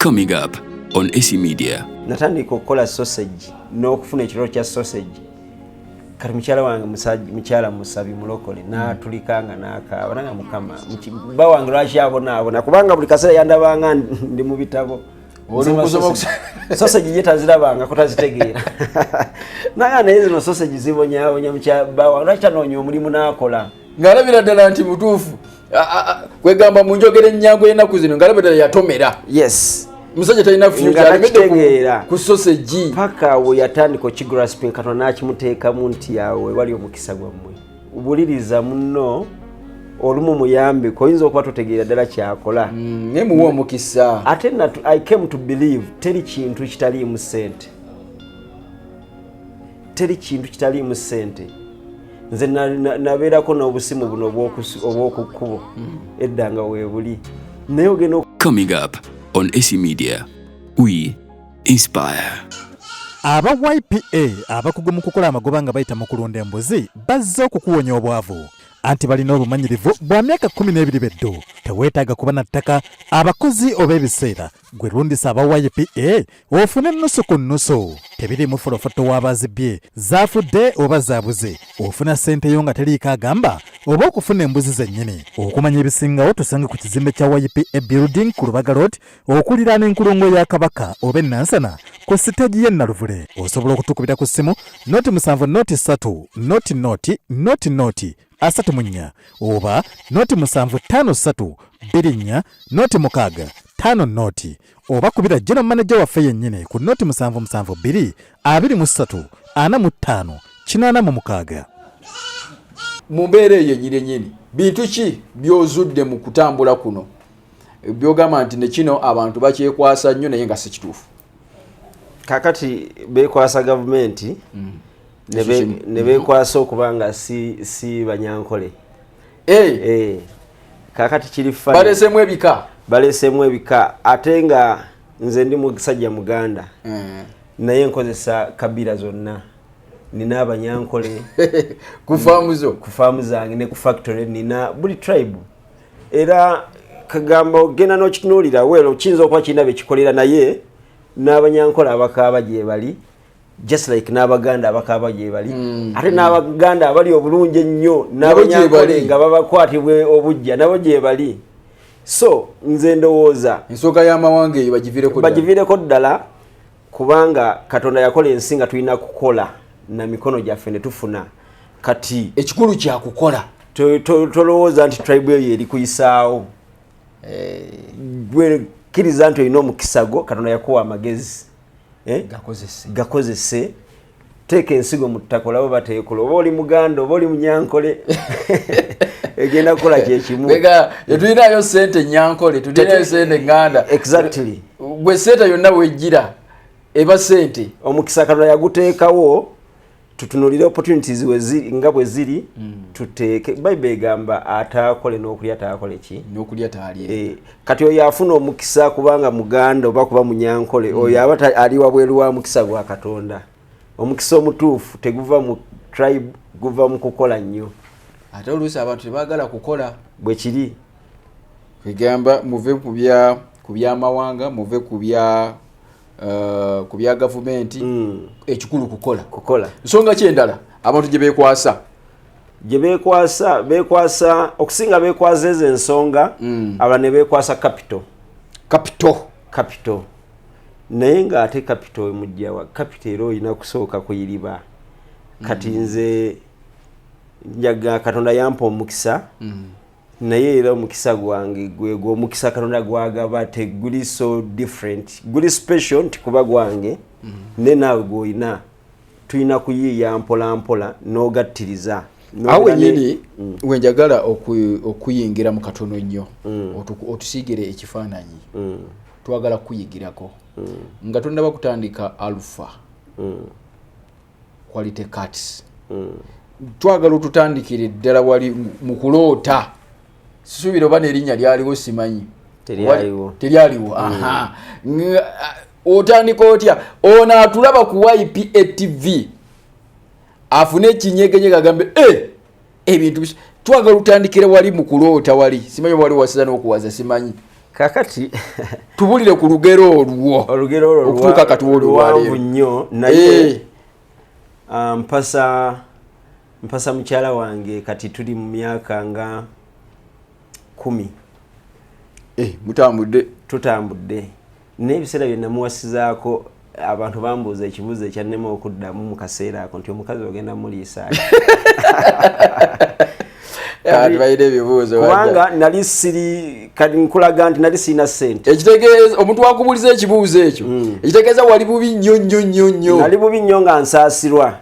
Coming up on AC Media. Natandika okukola sausage n'okufuna ekiro kya sausage. Kati mukyala wange mukyala musabi mulokole n'atulikanga n'akaaba nanga mukama bba wange lwaki abona kubanga buli kaseera yandabanga ndi mu bitabo. Sausage yetazirabanga kutazitegeera. Naga naye zino sausage zibonyabonya mukyala wange lwaki anoonya omulimu n'akola. Ngalabira ddala nti mutuufu kwegamba mu njogera ennyango y'ennaku zino ngalabira ddala yatomera. Yes. Musajja talina future ku sausage paka we yatandika okigrasping Katonda n'akimuteekamu nti yawe wali omukisa gwammwe. Ubuliriza muno olumu muyambe koyinza okuba totegeera ddala kyakola. Ne muwa omukisa. Ate I came to believe teri kintu kitaliimu ssente. Teri kintu kitaliimu ssente. Nze nabeerako n'obusimu buno obw'okukkubo eddanga weebuli. Naye ogenda Coming up on AC Media, we inspire. Aba YPA abakugu mu kukola amagoba nga bayita mu kulunda embuzi bazze okukuwonya obwavu. Anti balina obumanyirivu bwa myaka 12 beddo. Teweetaaga kuba na ttaka abakozi oba ebiseera gwe lundisa aba YPA ofune nusu ku nusu. Tebiri mu folofoto w'abazibye zaafudde oba zaabuze ofuna sente yo nga teriiko agamba oba okufuna embuzi zennyini. Okumanya ebisingawo tusange ku kizimbe kya YPA building ku Lubaga Road okuliraana enkulungo ya Kabaka oba Nansana ku siteegi y'e Naluvule. Osobola okutukubira ku ssimu noti 7 noti 3 noti asatu munya oba noti 753 24 noti 6 5 noti oba kubira general manager waffe yennyini ku noti 772 23 45 86. Mu mbeera eyo yennyini bintu ki byozudde mu kutambula kuno byogamba nti ne kino abantu bakyekwasa nnyo naye nga si kituufu? Kakati beekwasa gavumenti ne beekwasa okubanga si banyankole. Kakati kiri fana balesemu ebika ate nga nze ndi musajja Muganda naye nkozesa kabira zonna. Nina abanyankole ku faamu zange ne ku factory nina buli tribe. Era kagamba ogenda n'okitunuulira weero kiyinza okuba kirina bekikolera naye n'abanyankole abakaaba gye bali just like n'Abaganda abakaaba gye bali. Ate n'Abaganda abali obulungi ennyo n'abanyankole nga babakwatibwe obujja nabo gye bali. So nze ndowooza ensooka y'amawanga eyo bagiviireko ddala kubanga Katonda yakola ensi nga tulina kukola na mikono gyaffe ne tufuna. Kati ekikulu kya kukola tolowooza nti tribe eyo eri kuyisaawo. Gwe kkiriza nti olina omukisa gwo Katonda yakuwa amagezi gakozese. Teeka ensigo mu ttaka olaba bateekola oba oli Muganda oba oli Munyankole egenda kukola kyekimu. Tulinayo sente Nyankole tulinayo sente Nganda. Exactly. Gwe sente yonna wejjira eba sente. Omukisa Katonda yaguteekawo tutunulire opportunities nga bwe ziri tuteeke. Bible egamba ataakole n'okulya taakole ki? N'okulya taalye. Kati oyo afuna omukisa kubanga Muganda oba kuba Munyankole oyo aba ali wabweru wa mukisa gwa Katonda. Omukisa omutuufu teguva mu tribe guva mu kukola nnyo. Ate oluusi abantu tebaagala kukola bwe kiri. Kwegamba muve ku by'amawanga muve ku bya gavumenti ekikulu kukola. Nsonga ki endala abantu gye beekwasa okusinga beekwasa ezo ensonga aba ne beekwasa capital. Naye nga ate capital mujjawa capital ero oyina kusooka kuyiriba. Kati nze njaga Katonda yampa omukisa naye era omukisa gwange gwe omukisa Katonda gwagaba teguli so different guli special nti kuba gwange ne naawe gw'olina tulina kuyiiya mpola n'ogattiriza. Awe nyini wenjagala okuyingira mu katono nnyo otusiigire ekifaananyi twagala kuyigirako nga tonnaba kutandika alpha quality cuts twagala otutandikire ddala wali mu kuloota. Sisuubira oba n'erinnya lyaliwo simanyi. Teryaliwo. Otandika otya ono atulaba ku YPA TV afune ekinyegenyega agambe ebintu twagala otandikire wali mu kuloota wali simanyi wali wasiza n'okuwaza simanyi. kakati tubulire ku lugero olwo okutuuka kati luwanvu nnyo naye mpasa mukyala wange kati tuli mu myaka nga 10 tutambudde n'ebiseera bye namuwasizaako abantu bambuuza ekibuuzo ekyannema okuddamu mu kaseera ako nti omukazi ogenda muliisa kubanga nali siri kati nkulaga nti nali sirina ssente ekitegeeza omuntu wakubuliza ekibuuzo ekyo ekitegeeza wali bubi nnyo nali bubi nnyo nga nsaasirwa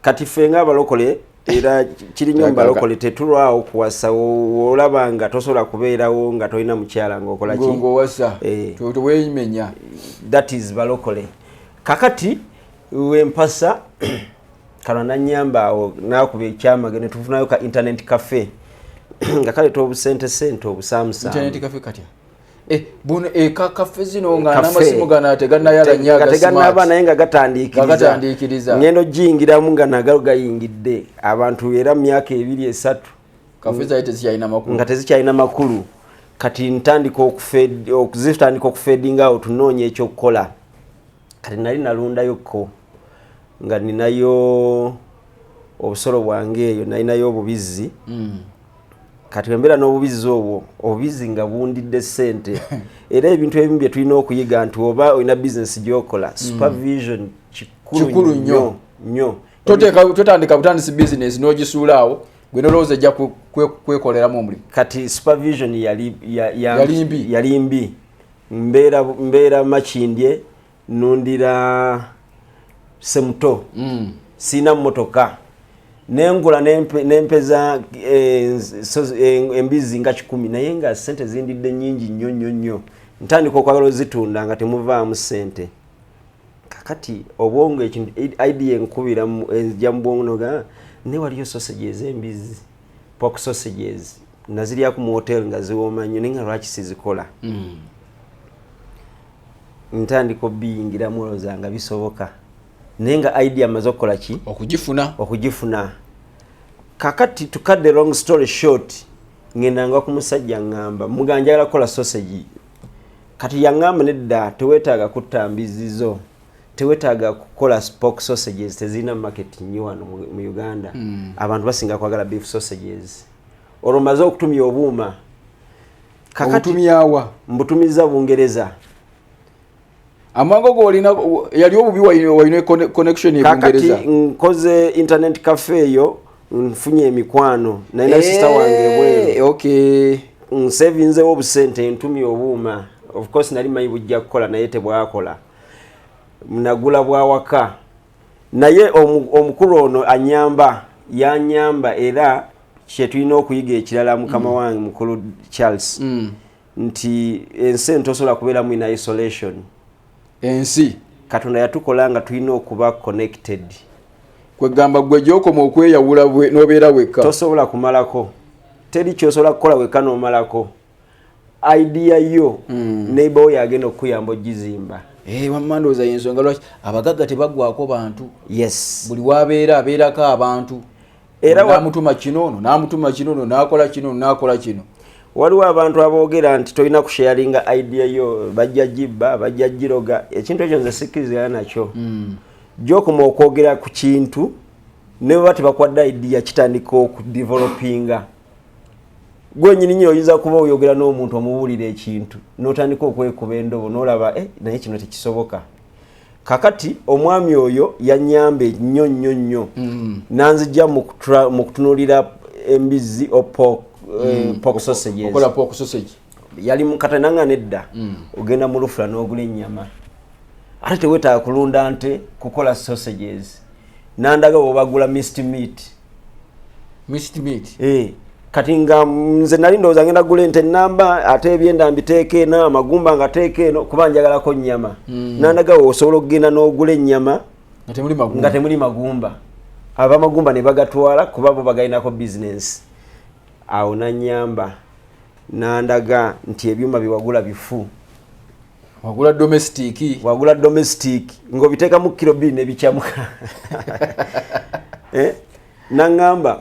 kati ffe ng'abalokole era kiri nnyo mubalokole tetulwawo kuwasa olaba nga tosobola kubeerawo nga tolina mukyala ng'okola ki ng'owasa teweeyimenya that is balokole kakati wempasa kano nanyamba awo nakuba ekyamage ne tufunayo ka internet cafe nga kale obusente obusamusa internet cafe katya buno kafe zino nga n'amasimu gana tegannayala nyaga tegannaba naye nga gatandikiriza ngendo jingiramu nga nagalo gayingidde abantu era myaka 2-3 kafe zaite zikyalina makulu nga tezikyalina makulu kati ntandika okufeedinga awo tunoonya ekyokukola kati nali nalundayoko nga ninayo obusolo bwange eyo nalinayo obubizi kati wembeera n'obubizi obwo obubizi nga bundidde ssente era ebintu ebimu bye tulina okuyiga nti oba olina bizinesi gyokola supervision kikulu nnyo totandika butandisi bizinesi n'ogisuulaawo gwe nolowooza ejja kwekoleramu omulimu kati supervision yali mbi mbeera makindye nundira semuto sina mmotoka nengula nempeza embizi nga 10 naye nga sente zindidde nyingi nnyo ntandika okwagala ozitunda nga temuvaamu sente kakati obwongo ekintu idea enkubira ejja mu bwongo noga ne waliyo sausages embizi pork sausages naziryaku mu hotel nga ziwooma nnyo naye nga lwaki sizikola ntandika obiyingiramu olowooza nga bisoboka naye nga idea amaze okukola ki okugifuna kakati to cut the long story short ngendanga ku musajja ngamba muganjala kola sausage kati yangamba nedda teweetaaga kutta mbizizo teweetaaga kukola pork sausages tezina market nnyo wano mu Uganda abantu basinga kwagala beef sausages olomaze okutumya obuuma kakati mbutumiza Bungereza amango go olina yali obubi wayine connection ye Bungereza kakati nkoze internet cafe yo nfunye emikwano naina sister wange bwe nsevinze obusente ntumye obuuma of course nali mayi bujja kukola naye tebwakola nagula bwawaka naye omukulu ono yanyamba era kyetulina okuyiga ekirala mukama wange mukulu Charles nti ensi tosobola kubeeramu in isolation ensi Katonda yatukola nga tulina okuba connected kwegamba gwe gyokoma okweyawula nobeera wekka tosobola kumalako teri kyosobola kukola wekka n'omalako idea yo neighbor oyo agenda okuyamba ogizimba wamandooza yensonga lwaki abagagga tebaggwako bantu yes buli wabeera abeerako abantu era namutuma kinono nakola kino waliwo abantu aboogera nti tolina kusharinga idea yo bajja jibba bajja jiroga ekintu ekyo nze sikkirizigana nakyo gyokoma okwogera ku kintu ne bwe tebakwadde idea kitandika okudevelopinga gwenyini nnyo oyinza kuba oyogera n'omuntu omubuulira ekintu n'otandika okwekuba endobo n'olaba naye kino tekisoboka kakati omwami oyo yanyambe nnyo nanzijja mu kutunuulira embizi pork sausages okola pork sausage yali mukatananga nedda ogenda mu lufula n'ogula ennyama ate teweetaaga kulunda nte kukola sausages nandaga bw'obagula mixed meat kati nga nze nali ndowooza ngenda gula ente namba ate ebyenda mbiteeke eno amagumba nga teeke eno kuba njagalako nnyama nandaga osobola okugenda n'ogula ennyama nga temuli magumba abamagumba ne bagatwala kuba bo bagalinako bizinesi awo nanyamba nandaga nti ebyuma biwagula bifu wagula domestic ng'obiteeka mu kilo 2 ne bikyamuka nangamba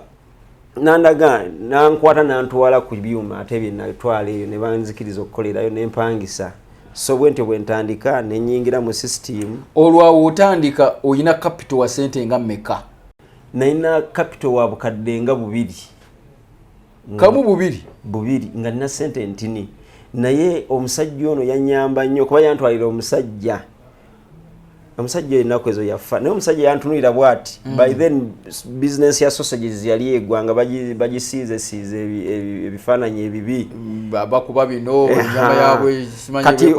nandaga nankwata nantwala ku byuma ate bye natwala eyo ne banzikiriza okukolerayo n'empangisa so bwentyo bwe ntandika ne nnyingira mu system. Olwawo otandika oyina capital wa sente nga mmeka? Nalina capital wa bukadde nga bubiri. Kamu bubiri nga nina sente ntini. Naye omusajja ono yanyamba nnyo kuba yantwalira omusajja ennaku ezo yafa naye omusajja yantunulira bwati. By then business ya sausages yali egwanga bagisiize ebifaananyi ebibi bakuba bino nyama yaabwe kati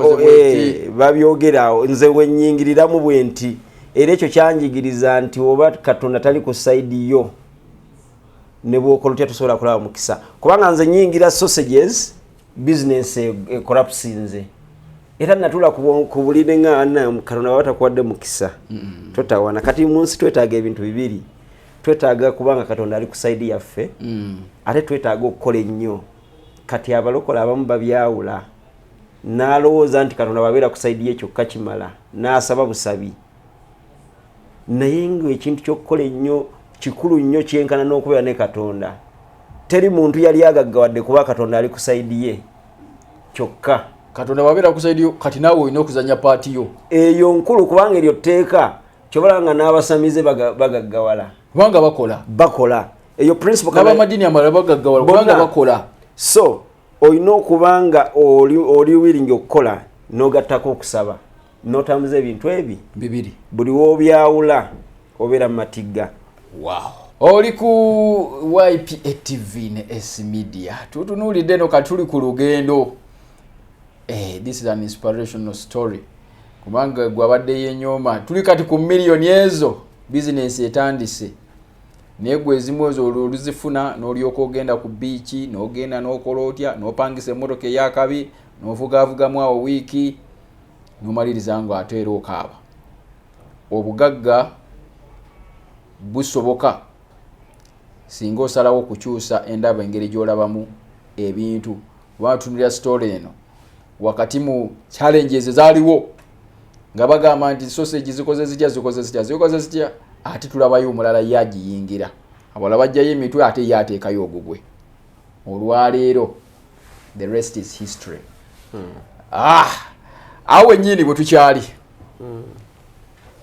babyogera nze wennyingiriramu bwe nti era ekyo kyanjigiriza nti oba Katonda tali ku side yo ne bw'okola otya tosobola kulaba mukisa kubanga nze nyingira sausages business collapsinze era natula ku bulire ngana Katonda watakuwadde mukisa totawana kati munsi twetaaga ebintu bibiri twetaaga kubanga Katonda ali ku side yaffe ate twetaaga okukola ennyo kati abalokola abamu babyawula n'alowooza nti Katonda babeera ku side ye kyokka kimala n'asaba busabi naye ng'ekintu ky'okukola ennyo kikulu nnyo kyenkana n'okubeera ne Katonda teri muntu yali agaggawadde kuba Katonda ali ku side ye kyokka Katonda babeera ku side yo kati naawe olina okuzanya paati yo eyo nkulu kubanga eryo tteeka kyobalanga n'abasamize bagaggawala kubanga bakola eyo principle n'abamadini amalala bagaggawala kubanga bakola so olina okubanga oli willing okukola n'ogattako okusaba n'otambuza ebintu ebi bibiri buli w'obyawula obeera mu matigga. Wow. Oli ku YPA TV ne S Media tutunuulidde no katuli ku lugendo. This is an inspirational story. Kubanga gwabadde yenyoma tuli kati ku million ezo business etandise. Negwe ezimu ezo oluzifuna n'olyoka ogenda ku beach n'ogenda n'okola otya n'opangisa emmotoka eyakabi n'ovugavugamu awo wiiki n'omaliriza ngo ate era okaaba. Obugagga busoboka singa osalawo okukyusa endaba engeri gy'olabamu ebintu. Watunulira story eno wakati mu challenges zaaliwo nga bagamba nti sausage zikoze zitya ate tulabayo omulala yagiyingira abala bajjayo emitwe ate yateekayo ogugwe. Olwaleero the rest is history. Awe nnyini bwe tukyali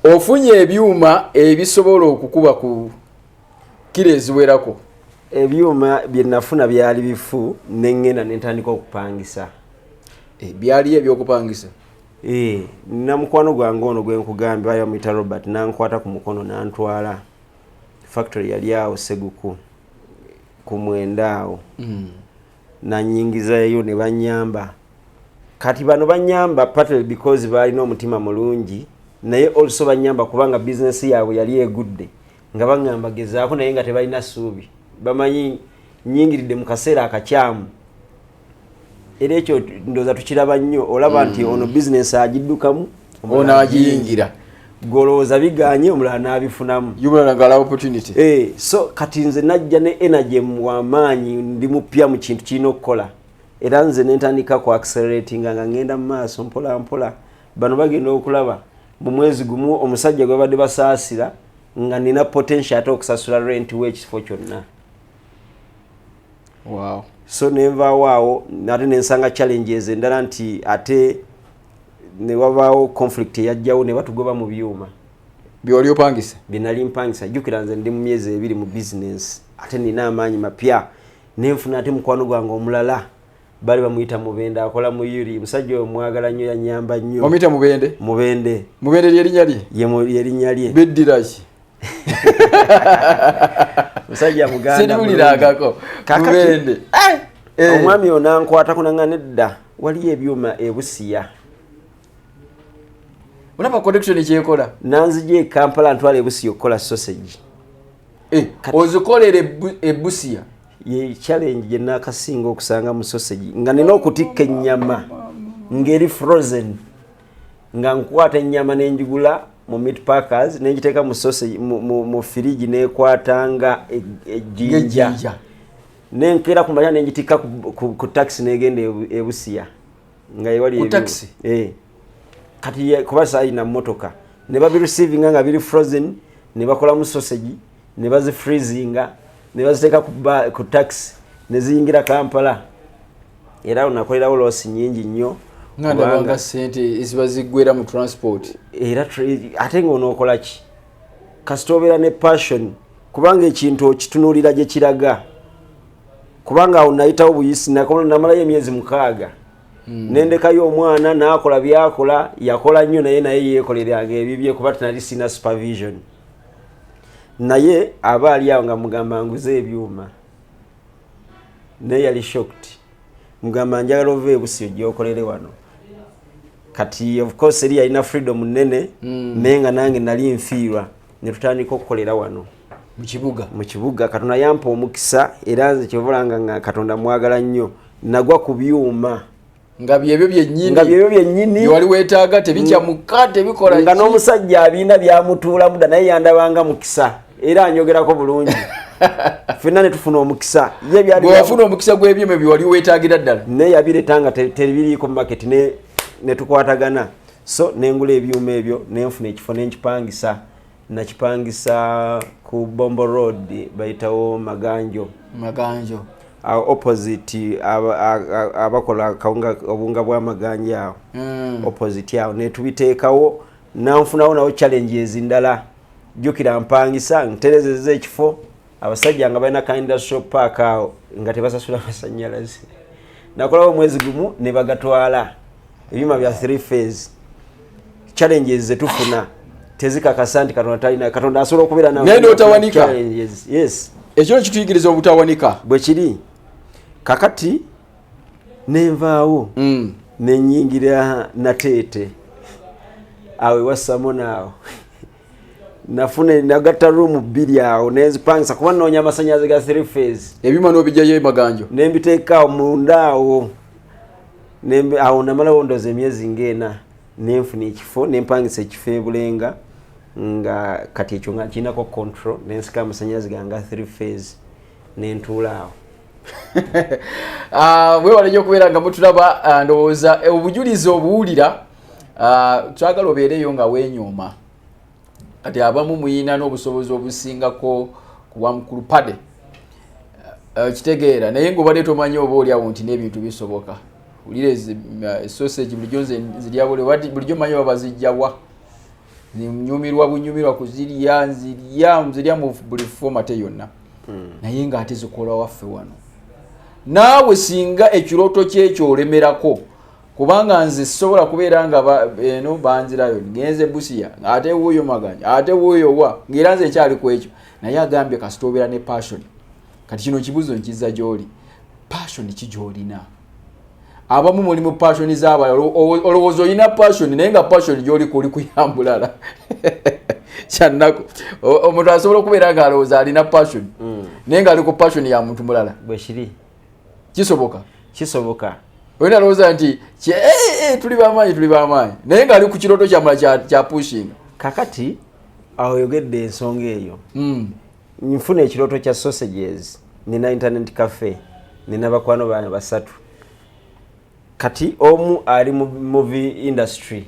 ofunye ebyuma ebisobola okukuba ku kilo eziwerako. Ebyuma bye nafuna byali bifu nengenda nentandika okupangisa. Byali ebyokupangisa. Na mukwano gwange ono gwe nkugambye ayo muyita Robert nankwata ku mukono nantwala factory yali awo Seguku ku Mwenda awo. Nanyingizayo ne banyamba. Kati bano banyamba partly because balina omutima mulungi naye also banyamba kubanga business yaabwe yali egudde nga bangamba gezaako naye nga tebalina ssuubi bamanyi nyingiridde mu kaseera akakyamu era ekyo ndoza tukiraba nnyo olaba nti ono business agiddukamu ono agiyingira golooza biganye omulala n'abifunamu yubulagala opportunity. So kati nze najja ne energy wamaanyi ndi mupya mu kintu kirina okukola era nze nentandika ku accelerating nga ngenda mu maaso mpola mpola. Bano bagenda okulaba mu mwezi gumu omusajja gwe badde basaasira nga nina potential ate okusasula rent w'ekifo kyonna. Wow. So nenvaawo ate nensanga challenges endala nti ate ne wabaawo conflict eyajjawo ne batugoba mu byuma byoli opangisa binali mpangisa. Jjukira nze ndi mu myezi 2 mu business ate nina amaanyi mapya nenfuna ate mukwano gwange omulala bali bamuyita Mubende akola mu Yuri musajja oyo mwagala nnyo yanyamba nnyo. Omuyita Mubende? Mubende lyerinnya lye? Yerinnya lye. Beddiraki? Musajja Muganda. Sinuliragako. Mubende. Omwami onankwata kunanga nedda wali ebyuma ebusiya. Olaba connection kyekola? Nanzije Kampala ntwala ebusiya okukola sausage. Ozikolera ebusiya? Ye challenge je nakasinga okusanga mu sausage nga nina okutikka ennyama ngeri frozen nga nkwata ennyama nenjigula mu meat packers nenjiteeka mu sausage mu fridge nekwatanga ejinja nenkera kumanya nenjitika ku taxi negende ebusiya nga yewali taxi kati kuba sayina motoka ne babi receiving nga biri frozen ne bakola mu sausage ne bazi freezinga ne baziteeka ku taxi ne ziyingira Kampala era unakolerawo losi nyingi nnyo nganda sente eziba ziggwera mu transport era ate ng'onookola ki kasita obeera ne passion kubanga ekintu okitunuulira gye kiraga kubanga awo nayitawo buyisi namalayo emyezi 6 nendekayo omwana n'akola byakola yakola nnyo naye yeekoleranga ebibye kuba tinali sina supervision naye aba ali awo nga mugamba nguze ebyuma naye yali shocked mugamba njagala ove ebusiro gyokolere wano kati of course eri yalina freedom nnene naye nga nange nali nfiirwa ne tutandika okukolera wano mu kibuga Katonda yampa omukisa era nze kyovulanga nga Katonda mwagala nnyo nagwa ku byuma nga byebyo byennyini wali weetaaga tebijja muka tebikola nga n'omusajja abiina byamutuula muda naye yandabanga mukisa era anyogerako bulungi ffenna ne tufuna omukisa wafuna omukisa gw'ebyuma bye wali weetaagira ddala naye yabireeta nga tebiriiko mu maketi ne tukwatagana so nengula ebyuma ebyo nenfuna ekifo nenkipangisa nakipangisa ku Bombo Road bayitawo Maganjo opposite abakola obunga bwa Maganja awo opposite awo netubiteekawo nanfunawo nawo challenges ndala jukira mpangisa nterezeza ekifo abasajja nga balina kind shop park awo nga tebasasula masanyalazi nakolawo mwezi gumu ne bagatwala ebyuma bya 3 phase challenges zetufuna tezikakasa nti Katonda asobola okubeera nawe naye otawanika yes ekyo kituyigiriza obutawanika bwe kiri kakati nenvaawo nenyingira Nateete awe wasamo naawo nafune nagatta room 2 awo nezipangisa kuba noonya amasanyaze ga 3 phase ebyuma n'obijjayo Maganjo nembiteeka munda awo awo namalawo ndoza emyezi ng'ena nenfuna ekifo nempangisa ekifo ebulenga nga kati ekyo nga kirinako control nensika amasanyaze gange 3 phase nentuula awo wewala nnyo okubeera nga mutulaba ndowooza obujulizi obuwulira twagala obeereyo nga weenyooma kati abamu muyina n'obusobozi obusingako ku wamukulu Paddy kitegeera naye ng'obadde tomanyi oba oliawo nti n'ebintu bisoboka ulire sausage bulijjo zirya bulijjo manyi baba zijjawa bunyumirwa kuzirya mu buli format yonna naye ng'ate zikola waffe wano naawe singa ekirooto kyekyo olemerako kubanga nze sobola kubeera nga eno banzirayo ngenze Busia ate wuuyo Maganja ate wuuyo wa ng'era nze ekyali ku ekyo naye agambye kasita obeera ne passion kati kino kibuzo nkizza gy'oli passion ki gy'olina abamu mulimu passion z'abalala olowooza olina passion naye nga passion gy'oliko oli kuyambulala kyannako omuntu asobola okubeera nga alowooza alina passion naye nga ali ku passion ya muntu mulala bwe kiri kisoboka olina alowooza nti tuli bamaanyi naye nga ali ku kirooto kyamula kya pushing kakati awo oyogedde ensonga eyo nfuna ekirooto kya sausages nina internet cafe nina bakwano bange 3 kati omu ali mu movie industry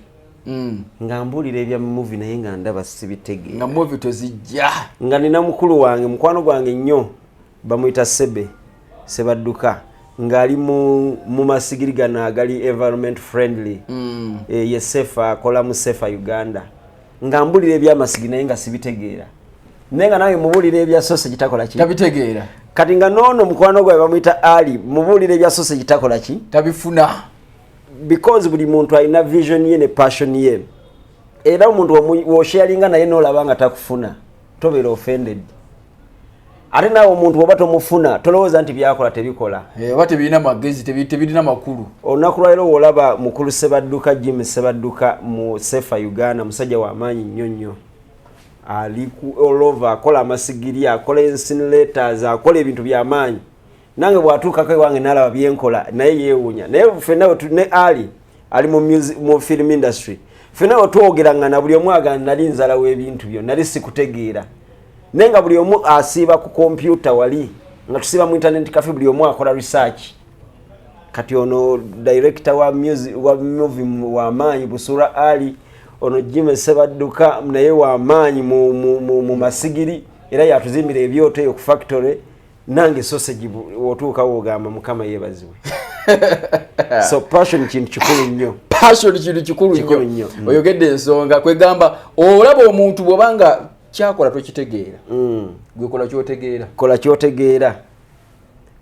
nga mbuulira ebya movie naye nga ndaba sibitegeera nga movie tozijja nga nina mukulu wange mukwano gwange nnyo bamuyita Sebadduka ng'ali mu masigiri gano agali environment friendly ye Sefa akola mu Sefa Uganda nga mbuulira eby'amasigiri naye nga sibitegeera naye nga nawe mubuulira ebya sausage takola ki tabitegeera kati nga noono mukwano gwawe bamuyita Ali mubuulira ebya sausage takola ki tabifuna because buli muntu alina vision ye ne passion ye era omuntu wosharinga naye n'olaba nga takufuna tobeera offended ate naawe omuntu oba tomufuna tolowooza nti byakola tebikola oba tebirina magezi tebirina makulu olunaku lwaliro olaba mukulu Sebadduka Jim Sebadduka mu Sefa Uganda musajja w'amaanyi nnyo nnyo ali ku all over akola amasigiri akola incinerators akola ebintu by'amaanyi nange bwatuukako ewange n'alaba byenkola naye yeewuunya naye ffenna ne ali mu film industry ffenna wetwogera nga na buli omu agamba nali nzala w'ebintu byo nali sikutegeera naye nga buli omu asiiba ku kompyuta wali nga tusiiba mu internet cafe buli omu akola research kati ono director wa movie w'amaanyi Busura Ali ono Jim Sebadduka naye w'amaanyi mu masigiri era yatuzimbira ebyoto eyo ku factory nange sausage otuuka wogamba mukama yeebazibwe. So passion kintu kikulu nnyo. Passion kintu kikulu nnyo. Oyogedde ensonga kwegamba olaba omuntu bw'obanga kyakola tokitegeera. Gwe kola kyotegeera. Kola kyotegeera.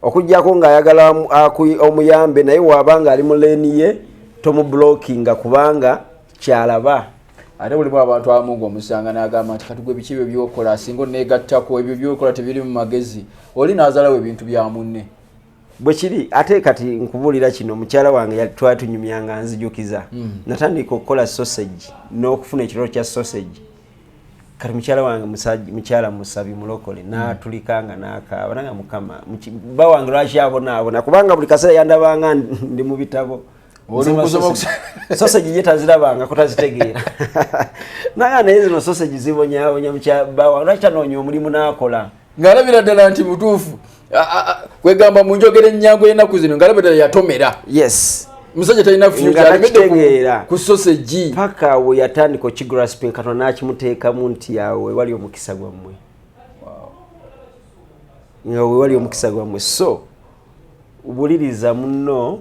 Okujjako ng'ayagala omuyambe naye wabanga ali mu leeni ye tomublockinga kubanga kyalaba. Ate bulimu abantu abamu ng'omusanga n'agamba nti kati gwe biki ebyo byokola singa oneegattako ebyo byokola tebiri mu magezi oli n'azalawo ebintu bya munne. Bwe kiri ate kati nkubuulira kino mukyala wange twali tunyumyanga nzijukiza. Natandika okukola sausage n'okufuna ekiro kya sausage. Kati mukyala wange mukyala musabi mulokole n'atulikanga n'akaaba nanga mukama bba wange lwaki abonaabona kubanga buli kaseera yandabanga ndi mu bitabo. Sausage ye tazirabanga ko tazitegeera. Naye naye zino sausage zibonyaabonya mukyala wange lwaki tanoonya omulimu n'akola. Ng'alabira ddala nti mutuufu kwegamba mu njogera ennyangu y'ennaku zino ng'alabira ddala yatomera. Yes. Musajja talina future ku sausage paka we yatandika okigrasping Katonda n'akimuteekamu nti yawe wali omukisa gwammwe. Nga we wali omukisa gwammwe so ubuliriza muno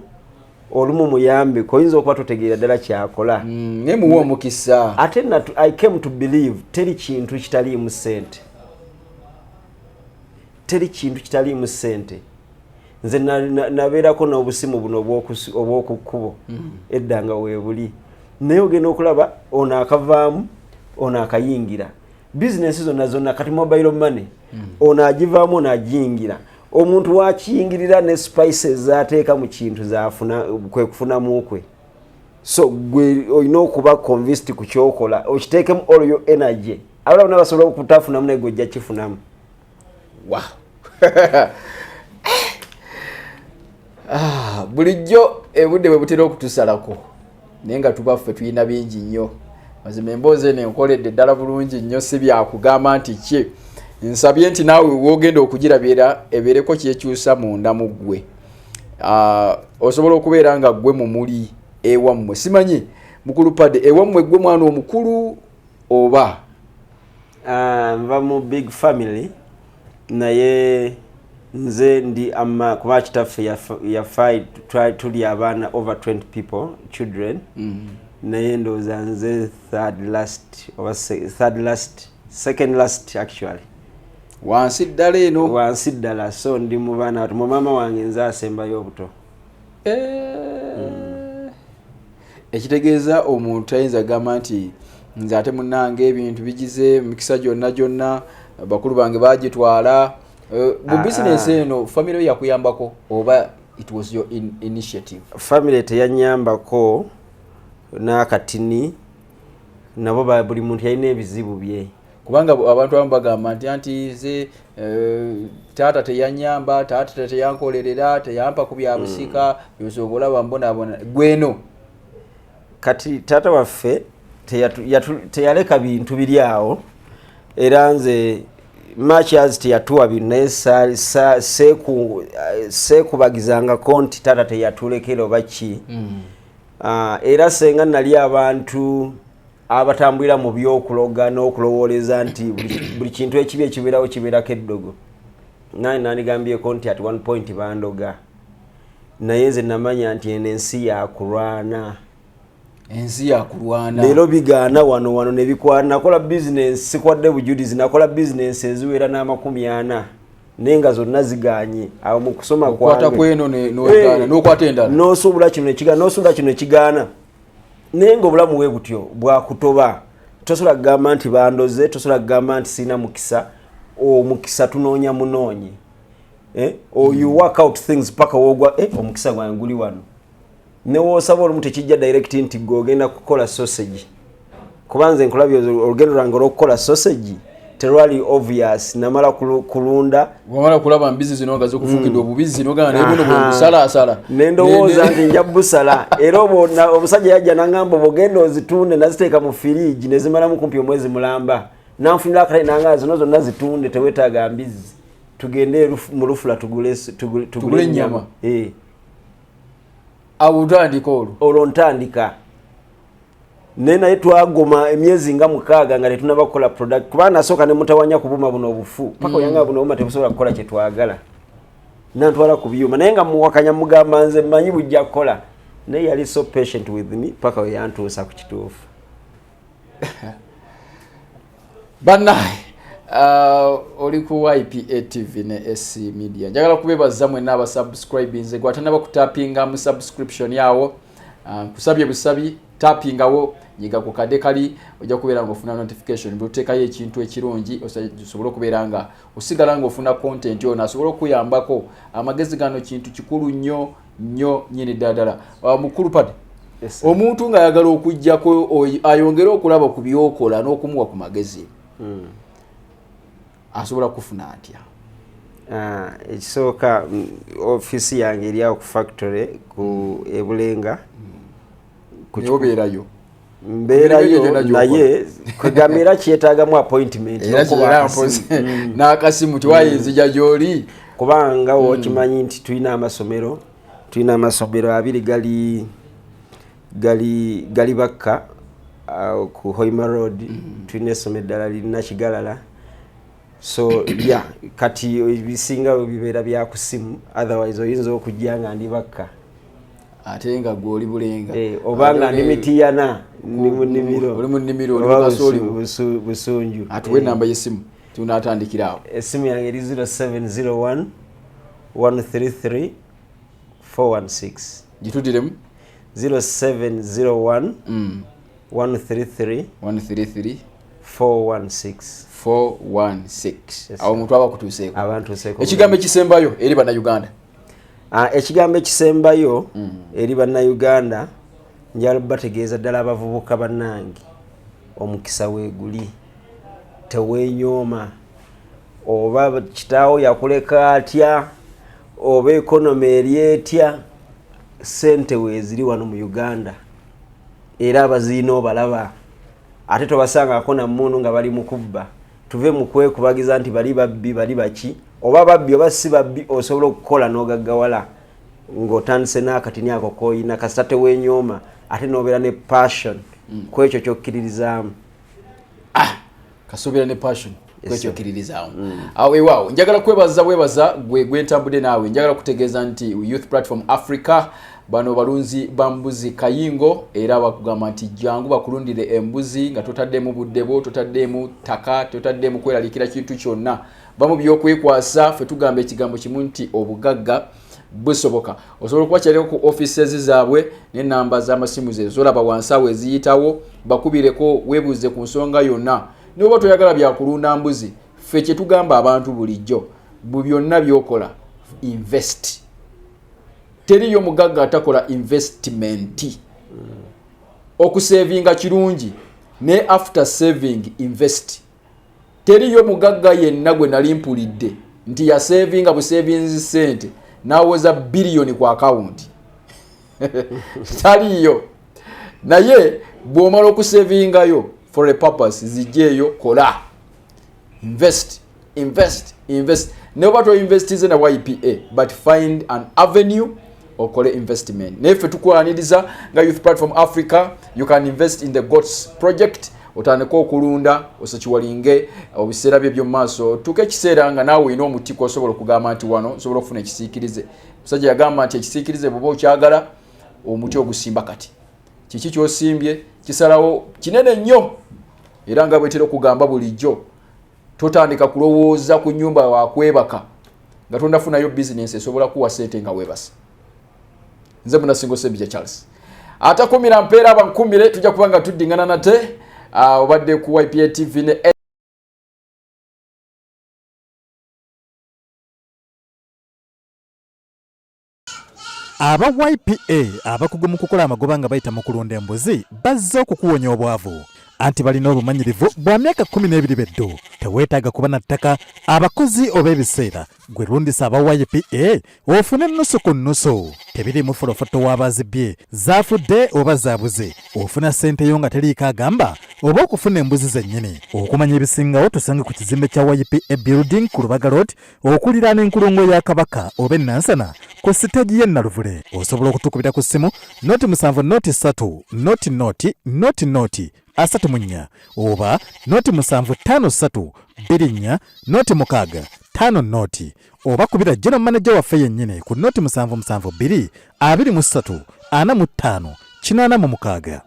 olumu muyambe koyinza okuba totegeera ddala kyakola. Ne muwa omukisa. Ate I came to believe teri kintu kitaliimu ssente. Teri kintu kitaliimu ssente. Nze nabeerako n'obusimu buno obw'okukkubo edda nga weebuli naye ogenda okulaba ono akavaamu ono akayingira bizinesi zonna kati mobile money ono agivaamu ono agiyingira omuntu wakiyingirira ne spices z'ateeka mu kintu zafuna kwe kufunamu kwe so gwe olina okuba convinced ku kyokola okiteekemu all your energy abala bonna basobola okutafunamu naye gwe ojja kifunamu. Wow. Bulijjo ebudde bwe butera okutusalako naye nga tubaffe tulina bingi nnyo mazima emboozi eno enkoledde ddala bulungi nnyo si byakugamba nti ki nsabye nti naawe woogenda okugirabira ebeereko kyekyusa munda mu ggwe osobola okubeera nga ggwe mumuli ewammwe simanyi mukulu Paddy ewammwe ggwe mwana omukulu oba nva mu big family naye nze ndi kuba kitaffe yafa tuli abaana over 20 people children naye ndowooza nze second last actually wansi ddala eno wansi ddala so ndi mu baana mu maama wange nze asembayo obuto. Ekitegeeza omuntu ayinza gamba nti nze ate munnange ebintu bigize mikisa gyonna bakulu bange bagitwala mu business eno family yakuyambako oba it was your initiative? Family teyanyambako n'akatini nabo buli muntu yalina ebizibu bye kubanga abantu abamu bagamba nti ze taata teyanyamba taata teyankolerera teyampa ku byabusika byosobola olaba mbonabona gweno kati taata waffe teyaleka bintu biri awo era nze much as teyatuwa bintu naye seekubagizangako nti taata teyatulekera oba ki era senga nali abantu abatambulira mu byokuloga n'okulowooleza nti buli kintu ekibi ekibeerawo kibeerako eddogo nandigambyeko nti at one point bandoga naye nze namanya nti eno ensi yakulwana leero bigaana wano ne bikwana nakola business sikwadde bujulizi nakola business eziwera n'40 naye nga zonna ziganye awo mu kusoma kwange n'okwata endala n'osuubula kino ekigaana naye ng'obulamu bwe butyo bwakutoba tosobola kugamba nti bandoze tosobola kugamba nti sina mukisa omukisa tunoonya munoonyi you work out things paka wogwa omukisa gwange guli wano newoosaba olumu tekijja direct nti gogenda kukola sausage kubanze nkulabye olugendo lwange olw'okukola sausage terwali obvious namala kulunda wamala kulaba mbizi zino nga zokufukidde obubizi nogana nebuno bwebusalaasala nendowooza nti nja busala era omusajja yajja nangamba obugenda ozitunde naziteeka mu firiji nezimalamu kumpi omwezi mulamba nanfunira akale nanga zino zonna zitunde tewetaaga mbizi tugende mu lufula tugule ennyama awo ntandika olwo ntandika naye twagoma emyezi nga 6 nga tetunaba kukola product kubanga nasooka ne mutawanya kubuma buno obufu paka oyanga buno obuma tebusobola kukola kye twagala nantwala ku byuma naye nga muwakanya mugamba nze mmanyi bujja kukola naye yali so patient with me paka we yantuusa ku kituufu. Bannaye oli ku YPA TV ne SC Media njagala kubebaza mwenna abasubscribinze gwatanaba kutapinga mu subscription yawo kusabye busabi tapingawo nyiga ku kade kali ojja kubeera ng'ofuna notification butekayo ekintu ekirungi osobola okubeera nga osigala ng'ofuna content yo nasobola okuyambako amagezi gano kintu kikulu nnyo nyini ddala. Mukulu Paddy, omuntu ng'ayagala okujjako ayongere okulaba ku byokola n'okumuwa ku magezi asobola kufuna atya? Ekisooka office yange eri awo ku factory ku Ebulenga. Kubeerayo mbeerayo naye kwegamira kyetaagamu appointment n'akasimu tiwayinzija gy'oli kubanga okimanyi nti tulina amasomero abiri gali bakka ku Hoima Road tulina essomero eddala lirina Kigalala so kati ebisinga bibeera bya kusimu otherwise oyinza okujja nga ndi bakka ate nga gwoli Bulenga obanga ndi Mitiyana ndi mu nnimiro oli mu nnimiro oli kasoli Busunju atuwe namba y'essimu tunatandikirawo. Essimu yange eri 0701 133 416 gitudiremu 0701 133 416 awo omuntu aba kutuuseeko abantuuseeko ekigambo ekisembayo eri bannayuganda. Ekigambo ekisembayo eri bannayuganda njala bategeeza ddala abavubuka bannange omukisa weeguli teweenyooma oba kitaawo yakuleka atya oba ekonomi eri etya sente weeziri wano mu Uganda era abaziina obalaba ate tobasangako nammundu nga bali mu kubba tuve mu kwekubagiza nti bali babbi bali baki oba babbi oba si babbi osobola okukola n'ogaggawala ng'otandise n'akatini ako k'oyina kasita teweenyooma ate n'obeera ne passion ku ekyo ky'okkiririzaamu. Kasuubira ne passion ku ekyo okkiririzaamu. Awo ewaawo njagala kwebaza gwentambudde naawe njagala kutegeeza nti Youth Platform Africa bano balunzi bambuzi kayingo era bakugamba nti jangu bakulundire embuzi nga totaddemu buddebo totaddemu ttaka totaddemu kweralikira kintu kyonna bamu byokwekwasa fe tugamba ekigambo kimu nti obugagga busoboka. Osobola okubakyaleko ku offices zaabwe n'ennamba z'amasimu ze zolaba wansi awo eziyitawo bakubireko weebuuze ku nsonga yonna n'oba toyagala byakulunda mbuzi fe kye tugamba abantu bulijjo mu byonna byokola invest. Teriyo mugagga atakola investment. Okusavinga kirungi ne after saving invest. Teriyo mugagga yenna gwe nali mpulidde nti ya savinga bu savings sente naweza billion ku account. Taliyo. Naye bw'omala okusavingayo for a purpose zijjeeyo kola. Invest. Never to invest in a YPA but find an avenue okole investment. Nefe tukwaniriza nga Youth Platform Africa you can invest in the GOTS project otandika okulunda osakiwalinge obiseera bye by'omaaso tuke ekiseera nga naawe olina omutiko osobola okugamba nti wano osobola okufuna ekisiikirize. Musajja yagamba nti ekisiikirize bw'oba okyagala omuti ogusimba kati kiki kyosimbye kisalawo kinene nnyo era nga bwetera okugamba bulijjo totandika kulowooza ku nnyumba wakwebaka nga tondafunayo bizinensi esobola kuwa sente nga weebasa. Nze munasingo Sebija Charles atakumira mpeera abankumire tujja kubanga tuddingana nate obadde ku YPA TV ne aba YPA abakugu mu kukola amagoba nga bayita mu kulunda embuzi bazze okukuwonya obwavu anti balina obumanyirivu bwa myaka 12 beddo teweetaaga kuba na ttaka abakozi oba ebiseera gwe lundisa aba YPA ofune nnusu ku nnusu tebirimu folofoto w'abazibye zaafudde oba zaabuze ofuna sente yo nga teriiko agamba oba okufuna embuzi zennyini okumanya ebisingawo tusange ku kizimbe kya YPA building ku Lubaga Road okuliraana enkulungo ya Kabaka oba Nansana ku siteegi y'e Naluvule. Osobola okutukubira ku ssimu noti 7 noti 3 noti 34 oba noti 753 24 noti 6 5 noti oba kubira general manager waffe yennyini ku noti 772 23 45 86